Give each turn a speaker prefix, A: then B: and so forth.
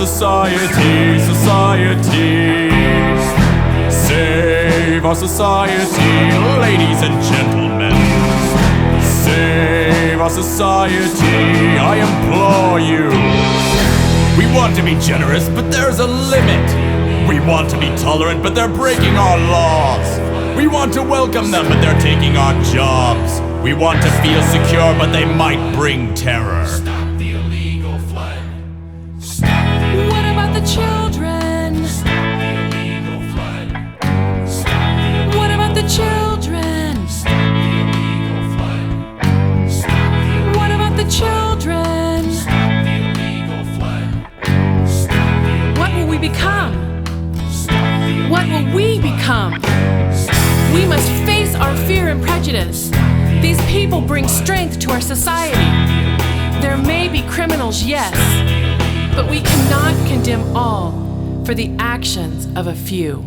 A: society, society. Save our society, ladies and gentlemen. Save our society, I implore you. We want to be generous, but there's a limit. We want to be tolerant, but they're breaking our laws. We want to welcome them, but they're taking our jobs. We want to feel secure, but they might bring terror.
B: Stop the illegal flood. Stop the illegal.
C: What about the children?
B: Stop the illegal flood. Stop the illegal.
C: What about the children?
B: Stop the illegal flood. Stop the illegal.
C: What about the children?
B: Stop the illegal flood. Stop the illegal.
C: What will we become?
B: Stop the illegal.
C: What will we become? We must face our fear and prejudice. These people bring strength to our society. There may be criminals, yes, but we cannot condemn all for the actions of a few.